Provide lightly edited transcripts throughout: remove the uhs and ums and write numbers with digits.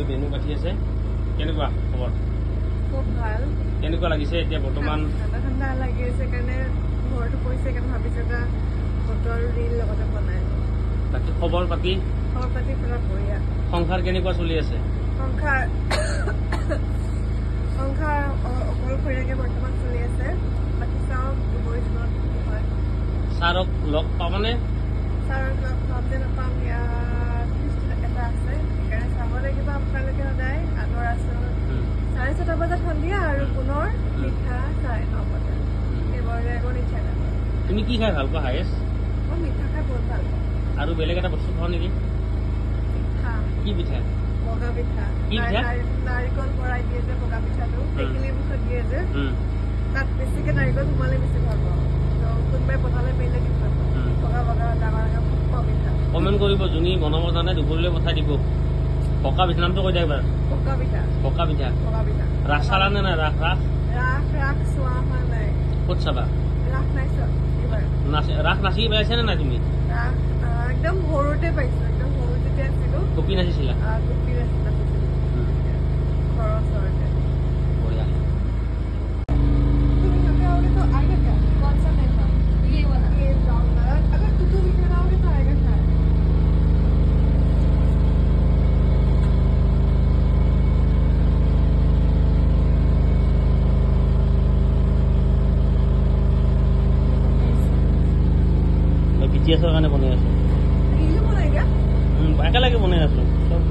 দুবৰি বেনু কাটি আছে কেনেকুৱা খবৰ খুব ভাল কেনেকুৱা লাগিছে এতিয়া বৰ্তমান ঠাণ্ডা ঠাণ্ডা লাগি আছে কাৰণে ঘৰটো পৰিছে কাৰণে ভাবিছোঁ এটা ফটো আৰু ৰীল লগতে বনাই বাকী খবৰ পাতি পুৰা বঢ়িয়া সংসাৰ কেনেকুৱা চলি আছে সংসাৰ অকলশৰীয়াকৈ বৰ্তমান চলি আছে বাকী চাওক দুবৰি জীৱনত কি হয় ছাৰক লগ পাবানে ছাৰক লগ পাম যে নাপাম ইয়াত এটা আছে সেইকাৰণে চাব লাগিব আপোনালোকে সদায় আগৰ আছোঁ 6:30 বজাত সন্ধিয়া আৰু পুনৰ নিশা 9:30 বজাত এইবাৰ একো নিশা নাপাম তুমি কি খাই ভাল পোৱা হায়েষ্ট মই মিঠা খাই বহুত ভাল পাওঁ আৰু বেলেগ এটা বস্তু খাওঁ নেকি পিঠা কি পিঠা বগা পিঠা কি পিঠা? নাৰিকল ভৰাই দিয়ে যে বগা পিঠাটো টেকেলি মুখত দিয়ে যে তাত বেছিকৈ নাৰিকল সোমালে বেছি ভাল পাওঁ কোনোবাই পঠালে পাৰিলে কি ভাল পাওঁ বগা বগা ডাঙৰ ডাঙৰ পকা পিঠা কমেণ্ট কৰিব যোনী বনাব জানে দুপৰীয়ালৈ পঠাই দিব পকা পিঠা নামটো কৈ দিয়া এবাৰ পকা পিঠা ৰাস চালা নে নাই ৰাস ৰাস চোৱা হোৱা নাই ক'ত চাবা ৰাস নাই চোৱা এইবাৰ ৰাস নাচি পাইছা নে নাই তুমি ৰাস একদম সৰুতে পাইছোঁ একদম সৰু যেতিয়া আছিলোঁ কপি নাচিছিলা গোপী নাচিছিলোঁ ঘৰৰ ওচৰতে বঢ়িয়া तुम यहाँ पे आओगे तो आएगा क्या कौन सा पैसा ये वाला ये ब्राउन वाला अगर तुम इधर आओगे तो आएगा शायद মই BTS-ৰ কাৰণে বনাই আছো रील बनाएगा একেলগে বনাই আছো চব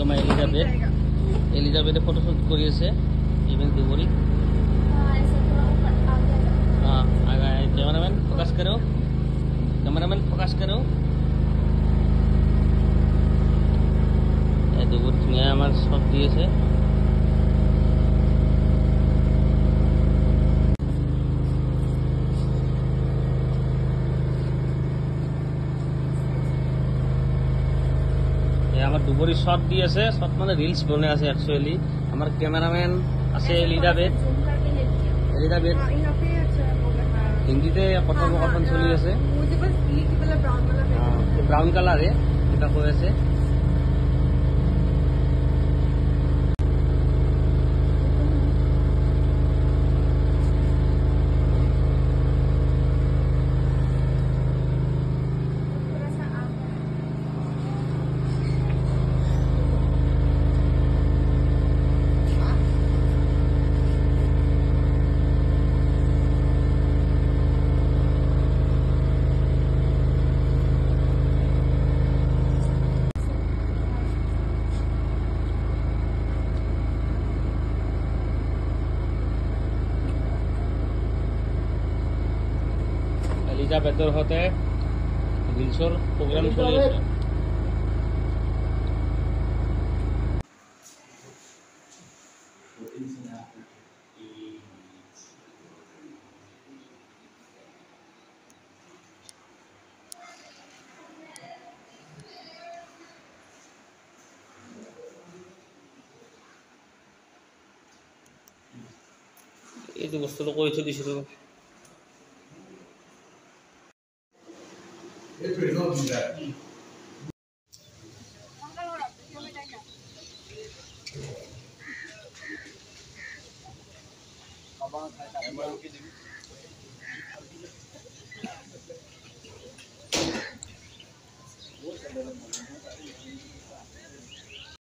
আমাৰ এলিজাবেথে ফটোশ্বুট কৰি আছে ইভেন দুবৰি कैमरामैन फोकस करो দুবৰি ধুনীয়া আমাৰ শ্বট দি আছে আমার দুবরি শট দি আছে শট মানে রিলস বনে আছে एक्चुअली আমার ক্যামেরাম্যান আছে এলিজাবেথ হিন্দিতে কথোপকথন চলি আছে ব্রাউন কালারে এটা কৈ আছে এলিজাবেথৰ হতে ৰিলছৰ প্ৰগ্ৰাম চলি আছে এইটো বস্তুটো কৈ থৈ দিছিলোঁ It will not be that.